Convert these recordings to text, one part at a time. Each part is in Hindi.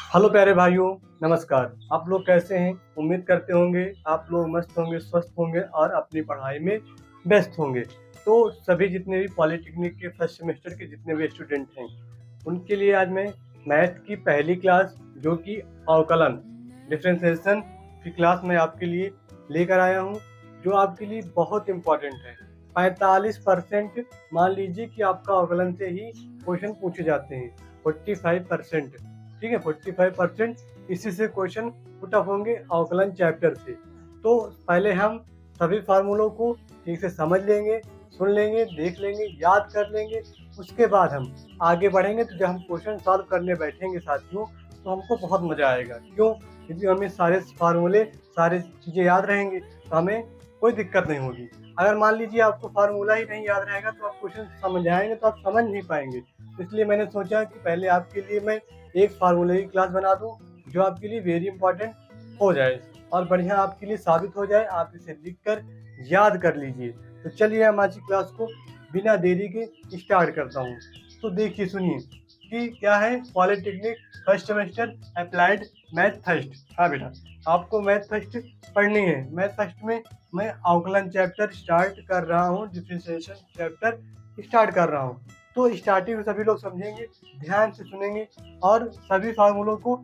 हेलो प्यारे भाइयों, नमस्कार। आप लोग कैसे हैं? उम्मीद करते होंगे आप लोग मस्त होंगे, स्वस्थ होंगे और अपनी पढ़ाई में व्यस्त होंगे। तो सभी जितने भी पॉलिटेक्निक के फर्स्ट सेमेस्टर के जितने भी स्टूडेंट हैं, उनके लिए आज मैं मैथ की पहली क्लास, जो कि अवकलन डिफरेंशिएशन की क्लास मैं आपके लिए लेकर आया हूँ, जो आपके लिए बहुत इम्पोर्टेंट है। 45% मान लीजिए कि आपका अवकलन से ही क्वेश्चन पूछे जाते हैं। 45%, ठीक है, 45% इसी से क्वेश्चन पुट अप होंगे अवकलन चैप्टर से। तो पहले हम सभी फार्मूलों को ठीक से समझ लेंगे, सुन लेंगे, देख लेंगे, याद कर लेंगे। उसके बाद हम आगे बढ़ेंगे। तो जब हम क्वेश्चन सॉल्व करने बैठेंगे साथियों, तो हमको बहुत मज़ा आएगा। क्यों? क्योंकि हमें सारे फार्मूले, सारी चीज़ें याद रहेंगी, तो हमें कोई दिक्कत नहीं होगी। अगर मान लीजिए आपको फार्मूला ही नहीं याद रहेगा, तो आप क्वेश्चन समझाएंगे तो आप समझ नहीं पाएंगे। इसलिए मैंने सोचा कि पहले आपके लिए मैं एक फार्मूले की क्लास बना दूं, जो आपके लिए वेरी इंपॉर्टेंट हो जाए और बढ़िया आपके लिए साबित हो जाए। आप इसे लिखकर याद कर लीजिए। तो चलिए हम आज की क्लास को बिना देरी के स्टार्ट करता हूँ। तो देखिए, सुनिए कि क्या है polytechnic first semester applied math first. हाँ बेटा, आपको मैथ फर्स्ट पढ़नी है। मैथ फर्स्ट में मैं अवकलन चैप्टर स्टार्ट कर रहा हूँ, डिफरेंशिएशन चैप्टर स्टार्ट कर रहा हूँ। तो स्टार्टिंग में सभी लोग समझेंगे, ध्यान से सुनेंगे और सभी फार्मूलों को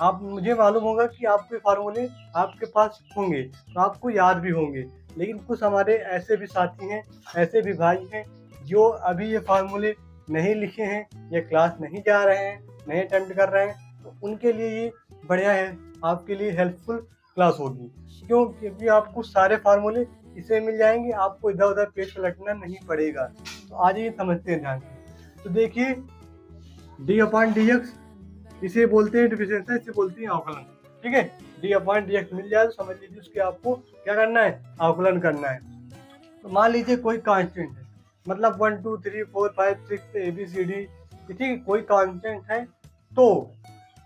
आप, मुझे मालूम होगा कि आपके फार्मूले आपके पास होंगे तो आपको याद भी होंगे। लेकिन कुछ हमारे ऐसे भी साथी हैं, ऐसे भी भाई हैं जो अभी ये फार्मूले नहीं लिखे हैं या क्लास नहीं जा रहे हैं, नहीं अटेम्प्ट कर रहे हैं। तो उनके लिए ये बढ़िया है, आपके लिए हेल्पफुल क्लास होगी। क्यों? क्योंकि आपको सारे फार्मूले इसे मिल जाएंगे, आपको इधर उधर पेज पलटना नहीं पड़ेगा। तो आज ये समझते हैं ध्यान से। तो देखिए, डी अपॉन डी एक्स, इसे बोलते हैं डिफरेंशिएशन, इसे बोलते हैं अवकलन। ठीक है, डी अपॉन डी एक्स मिल जाए तो समझ लीजिए उसके आपको क्या करना है, अवकलन करना है। तो मान लीजिए कोई कांस्टेंट है, मतलब 1 2 3 4 5 6 ABCD, ठीक है, कोई कांस्टेंट है, तो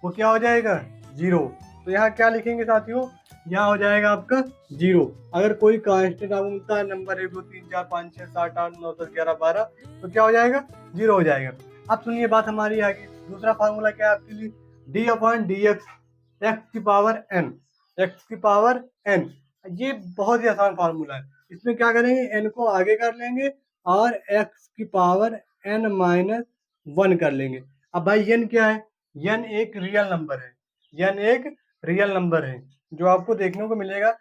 वो क्या हो जाएगा, जीरो। तो यहाँ क्या लिखेंगे साथियों, यहाँ हो जाएगा आपका जीरो। अगर कोई कांस्टेंट आपको मिलता है नंबर 1 2 3 4 5 6 7 8 9 10 11 12, तो क्या हो जाएगा, जीरो हो जाएगा। अब सुनिए बात हमारी आगे। दूसरा फार्मूला क्या है आपके लिए, D upon D x, x की पावर एन, एक्स की पावर एन। ये बहुत ही आसान फार्मूला है। इसमें क्या करेंगे, एन को आगे कर लेंगे और एक्स की पावर एन माइनस वन कर लेंगे। अब भाई एन क्या है, एन एक रियल नंबर है, एन एक रियल नंबर है, जो आपको देखने को मिलेगा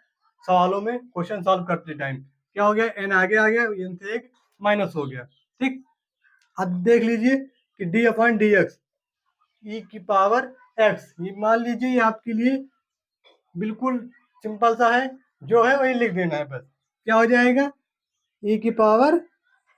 सवालों में क्वेश्चन सॉल्व करते टाइम। क्या हो गया, एन आगे आ गया, एन से एक माइनस हो गया। ठीक, अब देख लीजिए कि डी अपॉन डी एक्स, ई की पावर एक्स, ये मान लीजिए ये आपके लिए बिल्कुल सिंपल सा है, जो है वही लिख देना है बस। क्या हो जाएगा, ई की पावर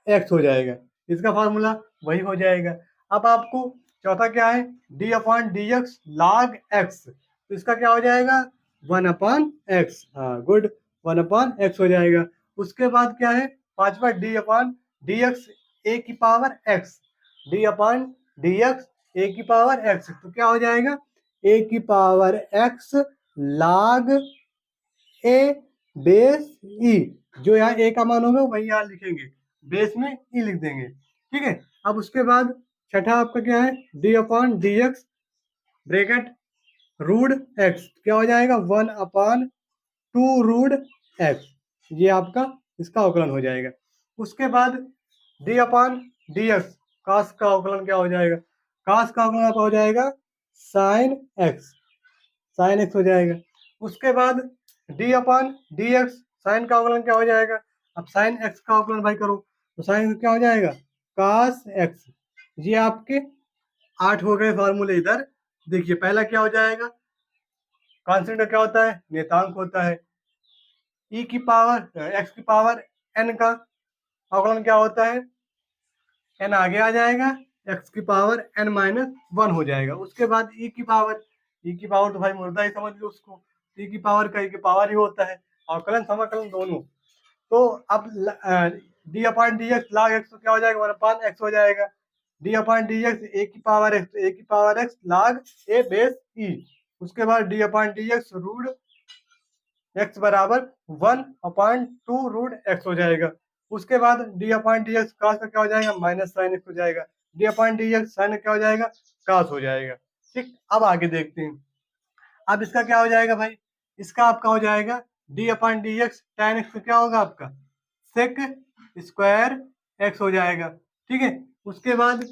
एक्स हो जाएगा। इसका फार्मूला वही हो जाएगा। अब आपको चौथा क्या है, D upon D X log X, तो इसका क्या हो जाएगा, वन अपॉन एक्स। हाँ गुड, वन अपॉन एक्स हो जाएगा। उसके बाद क्या है, पांचवा D upon D X A की power X, D upon D X A की पावर एक्स, तो क्या हो जाएगा, ए की power X log A base E. जो यहाँ ए का मान होगा वही यहाँ लिखेंगे, बेस में ई लिख देंगे। ठीक है, अब उसके बाद छठा आपका क्या है, D upon D x bracket root x, क्या हो जाएगा, one upon two root x. ये आपका इसका अवकलन हो जाएगा। उसके बाद D upon D x cos का अवकलन क्या हो जाएगा, कास का अवकलन आपका हो जाएगा साइन एक्स, साइन एक्स हो जाएगा। उसके बाद D upon D x sin का अवकलन क्या हो जाएगा। अब साइन एक्स का अवकलन भाई करो, तो साइन क्या हो जाएगा, कास एक्स। ये आपके 8 हो गए फार्मूले। इधर देखिए, पहला क्या हो जाएगा, कांस्टेंट का क्या होता है, नियतांक होता है। ई की पावर एक्स की पावर एन का अवकलन क्या होता है, एन आगे आ जाएगा, एक्स की पावर एन माइनस वन हो जाएगा। उसके बाद ई की पावर, ई की पावर तो भाई मुर्दा ही समझ लो उसको, ई की पावर का ई की पावर ही होता है, अवकलन समाकलन दोनों। तो अब D upon D X log X, तो क्या हो जाएगा, वन अपॉन एक्स हो जाएगा। D upon D X A की पावर एक्स, ए की power X log A base E. उसके बाद D upon D X root X बराबर one upon two root X हो जाएगा। उसके बाद D upon D x cos का क्या हो जाएगा, माइनस साइन एक्स हो जाएगा। D upon D x sign क्या हो जाएगा, कास हो जाएगा। ठीक, अब आगे देखते हैं। अब इसका क्या हो जाएगा भाई, इसका आपका हो जाएगा D upon D x tan x, क्या होगा आपका सेक स्क्वायर एक्स हो जाएगा। ठीक है, उसके बाद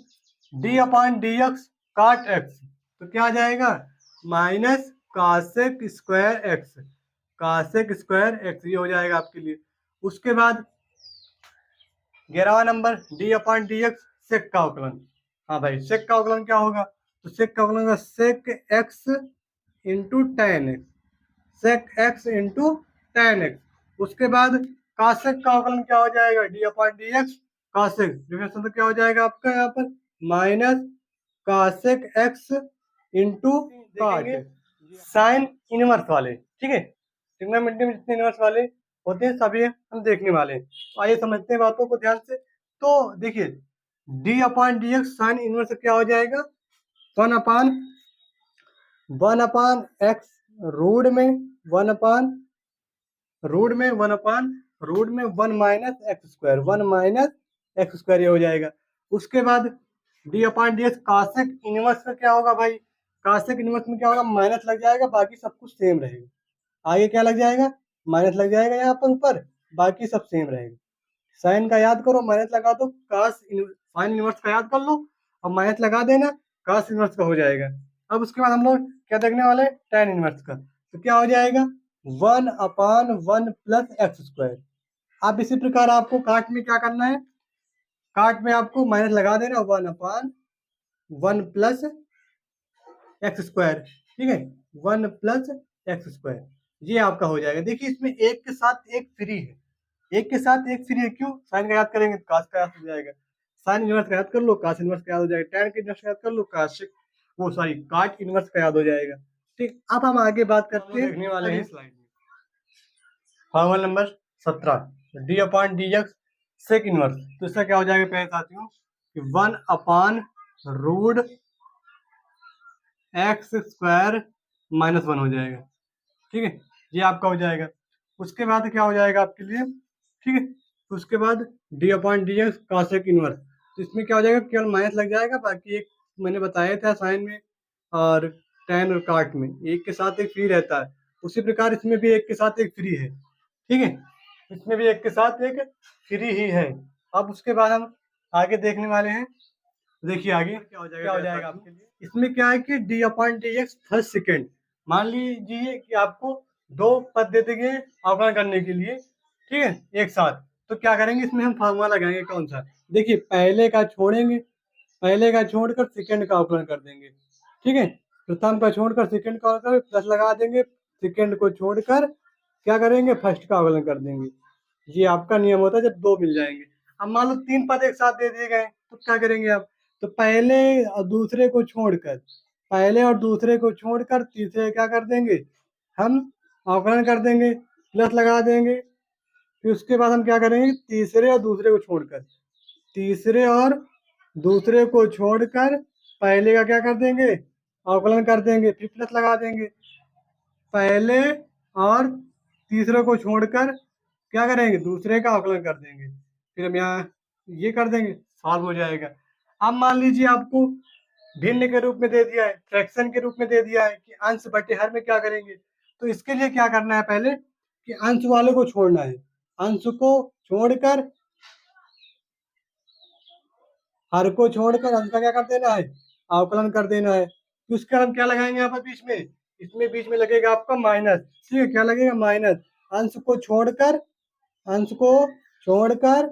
D upon D X cot X, तो क्या आ जाएगा minus cosec square X, cosec square X, ये हो जाएगा आपके लिए। उसके बाद 11वां नंबर D upon D x sec का अवकलन। हाँ भाई, सेक का अवकलन क्या होगा, तो सेक का अवकलन sec X into tan X, sec X into tan X. उसके बाद कासेक का अवकलन क्या हो जाएगा, D upon D X cosec, differential तो क्या हो जाएगा आपका यहाँ पर minus cosec X into cot sine inverse वाले। ठीक है, ट्रिग्नोमेट्री में जितने इनवर्स वाले होते हैं सभी हम देखने वाले हैं। तो आइए समझते हैं बातों को ध्यान से। तो देखिए D upon D x sine inverse क्या हो जाएगा, वन अपान एक्स रूट में वन अपान रूट में one minus X square, one minus X square, ये हो जाएगा। उसके बाद D upon D X cosec inverse का क्या होगा भाई, कासेक इनवर्स में क्या होगा माइनस लग जाएगा, बाकी सब कुछ सेम रहेगा। आगे क्या लग जाएगा, माइनस लग जाएगा यहाँ पर ऊपर, बाकी सब सेम रहेगा। साइन का याद करो, माइनस लगा दो, साइन इनवर्स का याद कर लो और माइनस लगा देना, कास इनवर्स का हो जाएगा। अब उसके बाद हम लोग क्या देखने वाले हैं, टेन इनवर्स का, तो क्या हो जाएगा one upon one plus x square. अब इसी प्रकार आपको काट में क्या करना है, काट में आपको माइनस लगा देना, one upon one plus x square. ठीक है, वन प्लस एक्स स्क्वायर, ये आपका हो जाएगा। देखिए इसमें एक के साथ एक फ्री है, एक के साथ एक फ्री है, क्यों, साइन का याद करेंगे तो कास का याद हो जाएगा, साइन इनवर्स का याद कर लो कास इनवर्स का याद हो जाएगा, टैन के इनवर्स का याद कर लो काट इनवर्स का याद हो जाएगा। ठीक, अब हम आगे बात करते हैं, देखने वाले हैं स्लाइड में formula number 17 d upon D x sec inverse. तो इसका क्या हो जाएगा पहले साथियों कि one upon root x square minus one हो जाएगा। ठीक है, ये आपका हो जाएगा। उसके बाद क्या हो जाएगा आपके लिए, ठीक है, उसके बाद D upon D X cosec inverse, तो इसमें क्या हो जाएगा केवल माइनस लग जाएगा, बाकी एक मैंने बताया था साइन में और टेन और काट में एक के साथ एक फ्री रहता है, उसी प्रकार इसमें भी एक के साथ एक फ्री है। ठीक है, इसमें भी एक के साथ एक फ्री ही है। अब उसके बाद हम आगे देखने वाले हैं, देखिए आगे क्या हो जाएगा आपके लिए। इसमें क्या है कि D upon D x first second, मान लीजिए कि आपको दो पद दे देंगे अवकलन करने के लिए, ठीक है, एक साथ, तो क्या करेंगे इसमें हम फार्मूला लगाएंगे कौन सा, देखिए पहले का छोड़ेंगे, पहले का छोड़कर सेकंड का अवकलन कर देंगे। ठीक है, प्रथम का छोड़कर सेकंड का अवकलन प्लस लगा देंगे, सेकंड को छोड़कर क्या करेंगे फर्स्ट का अवकलन कर देंगे। ये आपका नियम होता है जब दो मिल जाएंगे। अब मान लो तीन पद एक साथ दे दिए गए तो क्या करेंगे आप, तो पहले और दूसरे को छोड़कर, पहले और दूसरे को छोड़कर तीसरे क्या कर देंगे हम अवकलन कर देंगे, प्लस लगा देंगे। फिर उसके बाद हम क्या करेंगे तीसरे और दूसरे को छोड़कर, तीसरे और दूसरे को छोड़कर पहले का क्या कर देंगे अवकलन कर देंगे, फिर प्लस लगा देंगे। पहले और तीसरे को छोड़कर क्या करेंगे दूसरे का अवकलन कर देंगे, फिर हम यहाँ ये कर देंगे, सॉल्व हो जाएगा। अब मान लीजिए आपको भिन्न के रूप में दे दिया है, फ्रैक्शन के रूप में दे दिया है कि अंश बटे हर में क्या करेंगे, तो इसके लिए क्या करना है पहले कि अंश वाले को छोड़ना है, अंश को छोड़कर हर को छोड़कर अंश का क्या कर देना है अवकलन कर देना है। तो उसका हम क्या लगाएंगे यहाँ पर बीच में, इसमें बीच में लगेगा आपका माइनस। ठीक है, क्या लगेगा माइनस, अंश को छोड़कर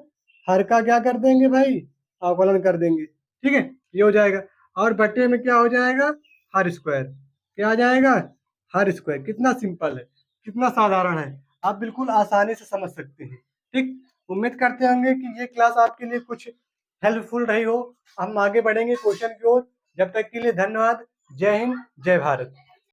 हर का क्या कर देंगे भाई अवकलन कर देंगे। ठीक है, ये हो जाएगा। और बटे में क्या हो जाएगा हर स्क्वायर, क्या आ जाएगा हर स्क्वायर। कितना सिंपल है, कितना साधारण है, आप बिल्कुल आसानी से समझ सकते हैं। ठीक, उम्मीद करते होंगे कि ये क्लास आपके लिए कुछ हेल्पफुल रही हो। हम आगे बढ़ेंगे क्वेश्चन की ओर, जब तक के लिए धन्यवाद। जय हिंद, जय भारत।